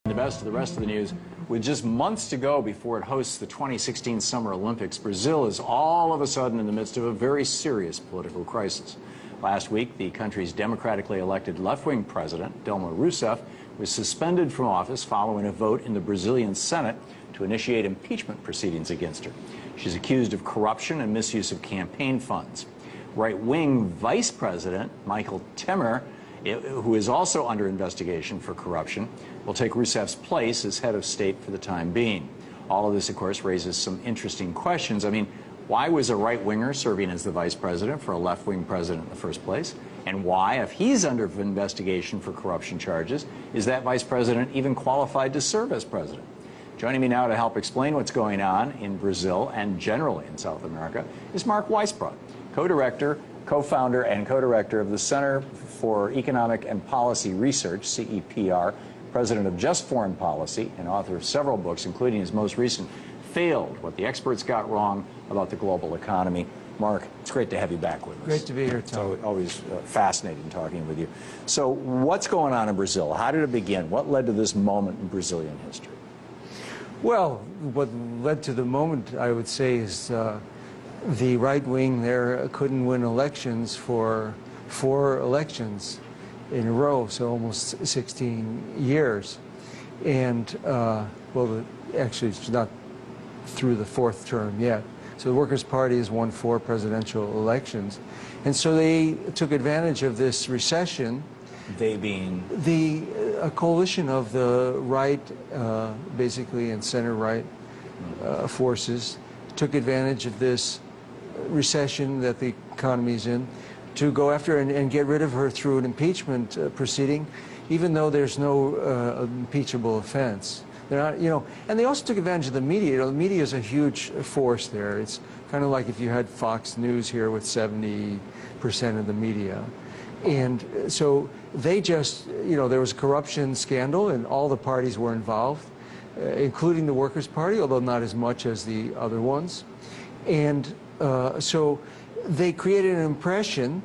The best of the rest of the news. With just months to go before it hosts the 2016 Summer Olympics, Brazil is all of a sudden in the midst of a very serious political crisis. Last week, the country's democratically elected left-wing president, Dilma Rousseff, was suspended from office following a vote in the Brazilian Senate to initiate impeachment proceedings against her. She's accused of corruption and misuse of campaign funds. Right-wing Vice President Michael Temer, who is also under investigation for corruption, will take Rousseff's place as head of state for the time being. All of this, of course, raises some interesting questions. I mean, why was a right-winger serving as the vice president for a left-wing president in the first place? And why, if he's under investigation for corruption charges, is that vice president even qualified to serve as president? Joining me now to help explain what's going on in Brazil and generally in South America is Mark Weisbrot, co-director, co-founder, and co-director of the Center for Economic and Policy Research, CEPR, president of Just Foreign Policy, and author of several books, including his most recent, Failed, What the Experts Got Wrong About the Global Economy. Mark, it's great to have you back with us. Great to be here, Tom. It's always fascinating talking with you. So what's going on in Brazil? How did it begin? What led to this moment in Brazilian history? Well, what led to the moment, I would say, is the right wing there couldn't win elections for 4 elections in a row, so almost 16 years. And, well, actually, it's not through the 4th term yet. So the Workers' Party has won 4 presidential elections. And so they took advantage of this recession. They being? A coalition of the right, basically, and center-right forces took advantage of this recession that the economy's in to go after and get rid of her through an impeachment proceeding, even though there's no impeachable offense. They're not, you know, and they also took advantage of the media. You know, the media is a huge force there. It's kind of like if you had Fox News here with 70% of the media. And so they just, you know, there was a corruption scandal and all the parties were involved, including the Workers' Party, although not as much as the other ones. And so they created an impression,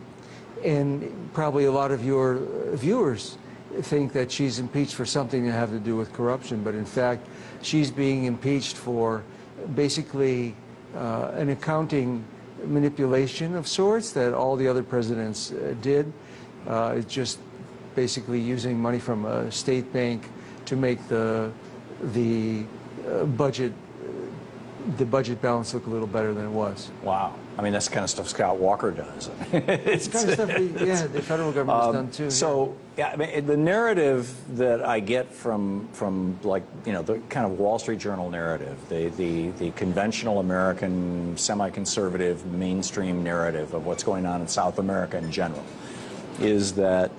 and probably a lot of your viewers think that she's impeached for something to have to do with corruption, but in fact, she's being impeached for basically an accounting manipulation of sorts that all the other presidents did. It's just basically using money from a state bank to make the budget balance look a little better than it was. Wow. I mean, that's the kind of stuff Scott Walker does. It's the kind of stuff yeah, the federal government has done too. So, yeah, I mean, the narrative that I get from like, you know, the kind of Wall Street Journal narrative, the conventional American, semi-conservative, mainstream narrative of what's going on in South America in general, is that,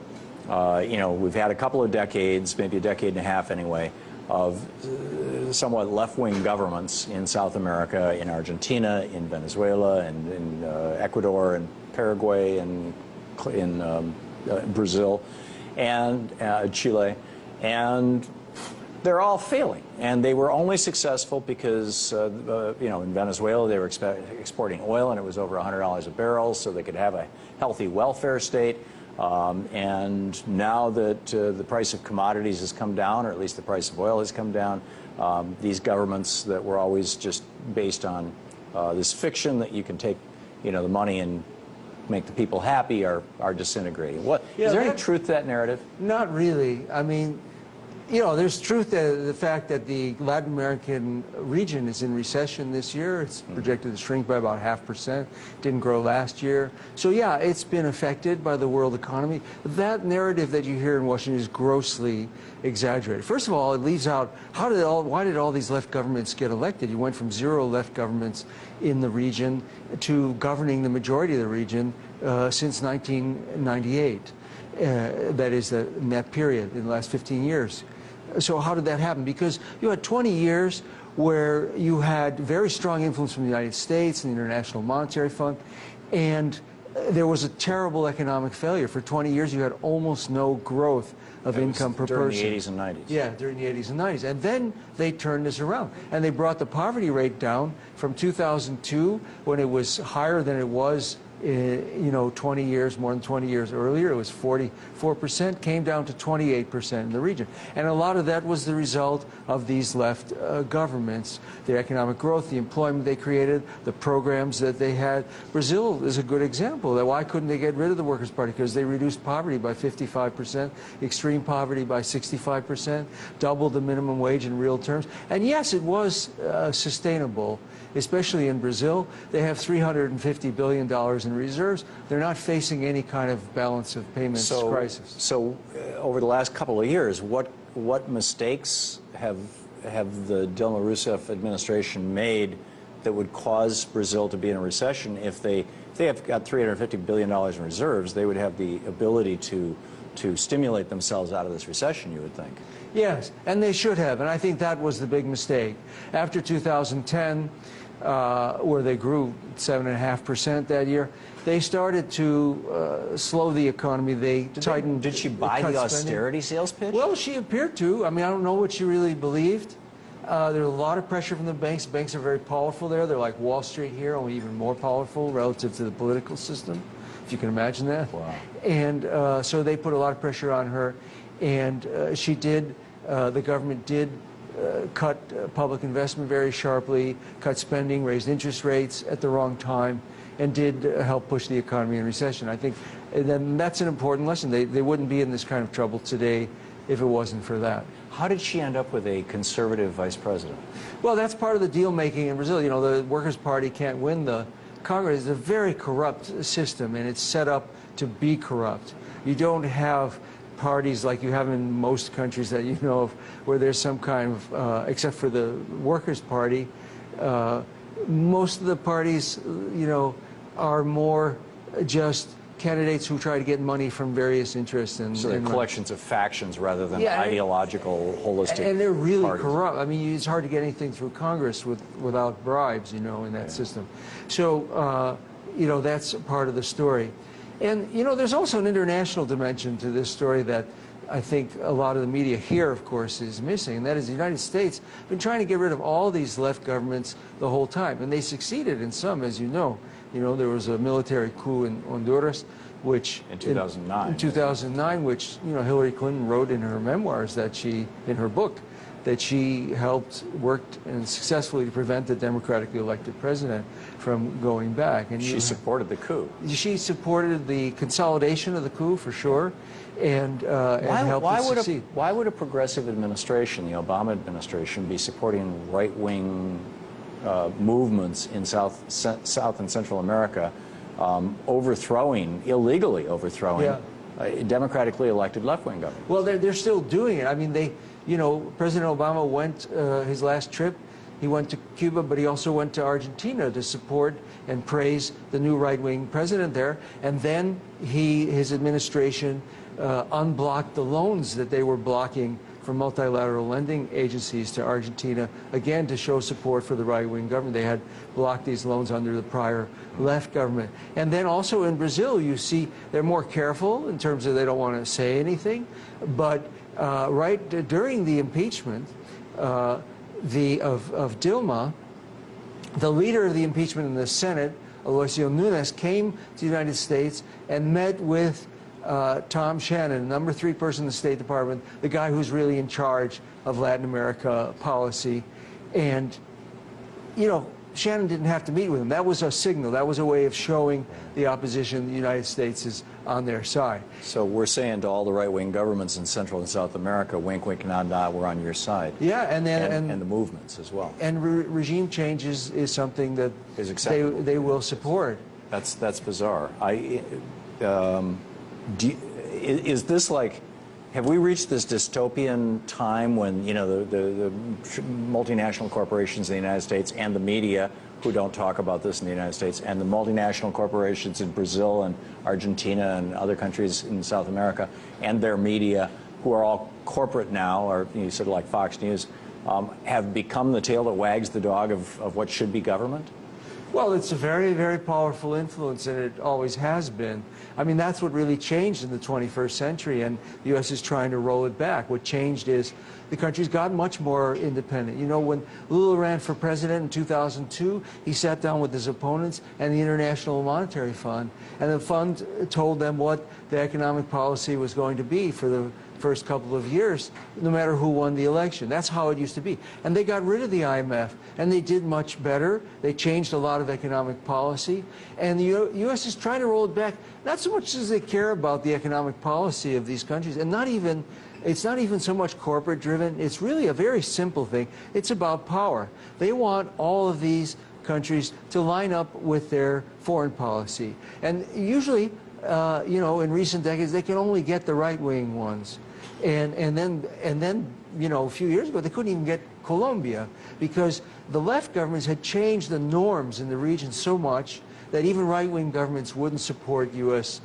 you know, we've had a couple of decades, maybe a decade and a half anyway, of somewhat left-wing governments in South America, in Argentina, in Venezuela, and in Ecuador, and Paraguay, and in Brazil, and Chile, and they're all failing. And they were only successful because, you know, in Venezuela they were exporting oil and it was over $100 a barrel, so they could have a healthy welfare state. And now that the price of commodities has come down, or at least the price of oil has come down, these governments that were always just based on this fiction that you can take, you know, the money and make the people happy are disintegrating. Is there any truth to that narrative? Not really. I mean, you know, there's truth to the fact that the Latin American region is in recession this year. It's projected to shrink by about 0.5%. Didn't grow last year. So yeah, it's been affected by the world economy. That narrative that you hear in Washington is grossly exaggerated. First of all, it leaves out why did all these left governments get elected? You went from 0 left governments in the region to governing the majority of the region since 1998. That is, in that period, in the last 15 years. So how did that happen? Because you had 20 years where you had very strong influence from the United States and the International Monetary Fund, and there was a terrible economic failure. For 20 years, you had almost no growth of income per person. During the 80s and 90s. Yeah, during the 80s and 90s. And then they turned this around. And they brought the poverty rate down from 2002, when it was higher than it was you know, 20 years, more than 20 years earlier. It was 44%, came down to 28% in the region. And a lot of that was the result of these left governments, the economic growth, the employment they created, the programs that they had. Brazil is a good example. Why couldn't they get rid of the Workers' Party? Because they reduced poverty by 55%, extreme poverty by 65%, doubled the minimum wage in real terms. And yes, it was sustainable, especially in Brazil. They have $350 billion in reserves. They're not facing any kind of balance of payments crisis. So over the last couple of years, what mistakes have the Dilma Rousseff administration made that would cause Brazil to be in a recession? If they have got $350 billion in reserves, they would have the ability to stimulate themselves out of this recession, you would think. Yes, and they should have, and I think that was the big mistake. After 2010, where they grew 7.5% that year, they started to slow the economy. They tightened. Did she buy the austerity sales pitch? Well, she appeared to. I mean, I don't know what she really believed. There's a lot of pressure from the banks. Banks are very powerful there. They're like Wall Street here, only even more powerful relative to the political system, if you can imagine that. Wow. And so they put a lot of pressure on her, and she did. The government did cut public investment very sharply, cut spending, raised interest rates at the wrong time, and did help push the economy in recession. I think then that's an important lesson. They wouldn't be in this kind of trouble today if it wasn't for that. How did she end up with a conservative vice president? Well, that's part of the deal making in Brazil. You know, the Workers' Party can't win the Congress. It's a very corrupt system, and it's set up to be corrupt. You don't have parties like you have in most countries that you know of, where there's some kind of, except for the Workers' Party, most of the parties, you know, are more just candidates who try to get money from various interests. So they're collections of factions rather than ideological, holistic And they're really parties. corrupt. I mean, it's hard to get anything through Congress without bribes, you know, in that system. So, you know, that's part of the story. And, you know, there's also an international dimension to this story that I think a lot of the media here, of course, is missing, and that is the United States has been trying to get rid of all these left governments the whole time, and they succeeded in some, as you know. You know, there was a military coup in Honduras, which in 2009. In 2009, which, you know, Hillary Clinton wrote in her memoirs that she, in her book, that she helped, worked, and successfully to prevent the democratically elected president from going back. And she supported the coup. She supported the consolidation of the coup, for sure, and helped it succeed. Why would a progressive administration, the Obama administration, be supporting right-wing movements in South and Central America, illegally overthrowing a democratically elected left-wing government? Well, they're still doing it. I mean, you know, President Obama went, his last trip, he went to Cuba, but he also went to Argentina to support and praise the new right-wing president there. And then his administration unblocked the loans that they were blocking from multilateral lending agencies to Argentina, again, to show support for the right-wing government. They had blocked these loans under the prior left government. And then also in Brazil, you see they're more careful in terms of they don't want to say anything. But right during the impeachment of Dilma, the leader of the impeachment in the Senate, Aloysio Nunes, came to the United States and met with Tom Shannon, number 3 person in the State Department, the guy who's really in charge of Latin America policy. And, you know, Shannon didn't have to meet with him. That was a signal. That was a way of showing the opposition the United States is on their side. So we're saying to all the right-wing governments in Central and South America, wink, wink, nod, nod, we're on your side. Yeah, and the movements as well. And regime change is something that is acceptable. They will support. That's bizarre. Is this like, have we reached this dystopian time when, you know, the multinational corporations in the United States and the media, who don't talk about this in the United States, and the multinational corporations in Brazil and Argentina and other countries in South America, and their media, who are all corporate now, or sort of like Fox News, have become the tail that wags the dog of what should be government? Well, it's a very, very powerful influence, and it always has been. I mean, that's what really changed in the 21st century, and the U.S. is trying to roll it back. What changed is the country's got much more independent. You know, when Lula ran for president in 2002, he sat down with his opponents and the International Monetary Fund, and the fund told them what the economic policy was going to be for the first couple of years, no matter who won the election. That's how it used to be. And they got rid of the IMF, and they did much better. They changed a lot of economic policy, and the U.S. is trying to roll it back, not so much as they care about the economic policy of these countries, and it's not even so much corporate driven. It's really a very simple thing. It's about power. They want all of these countries to line up with their foreign policy. And usually, you know, in recent decades, they can only get the right-wing ones. And then, you know, a few years ago, they couldn't even get Colombia because the left governments had changed the norms in the region so much that even right-wing governments wouldn't support U.S.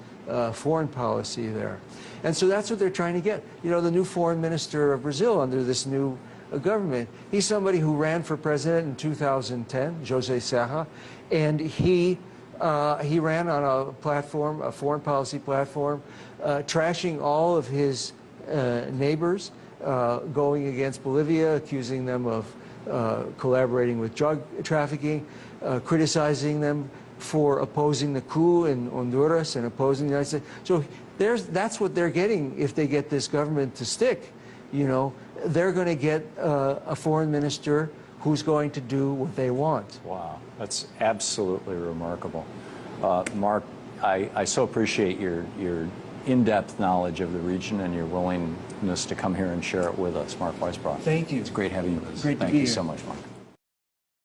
Foreign policy there. And so that's what they're trying to get. You know, the new foreign minister of Brazil under this new government, he's somebody who ran for president in 2010, José Serra, and he ran on a platform, a foreign policy platform, trashing all of his neighbors, going against Bolivia, accusing them of collaborating with drug trafficking, criticizing them for opposing the coup in Honduras and opposing the United States. So that's what they're getting if they get this government to stick. You know, they're going to get a foreign minister who's going to do what they want. Wow, that's absolutely remarkable. Mark, I so appreciate your in-depth knowledge of the region and your willingness to come here and share it with us. Mark Weisbrot. Thank you. It's great having you with us. Great to be here. Thank you so much, Mark.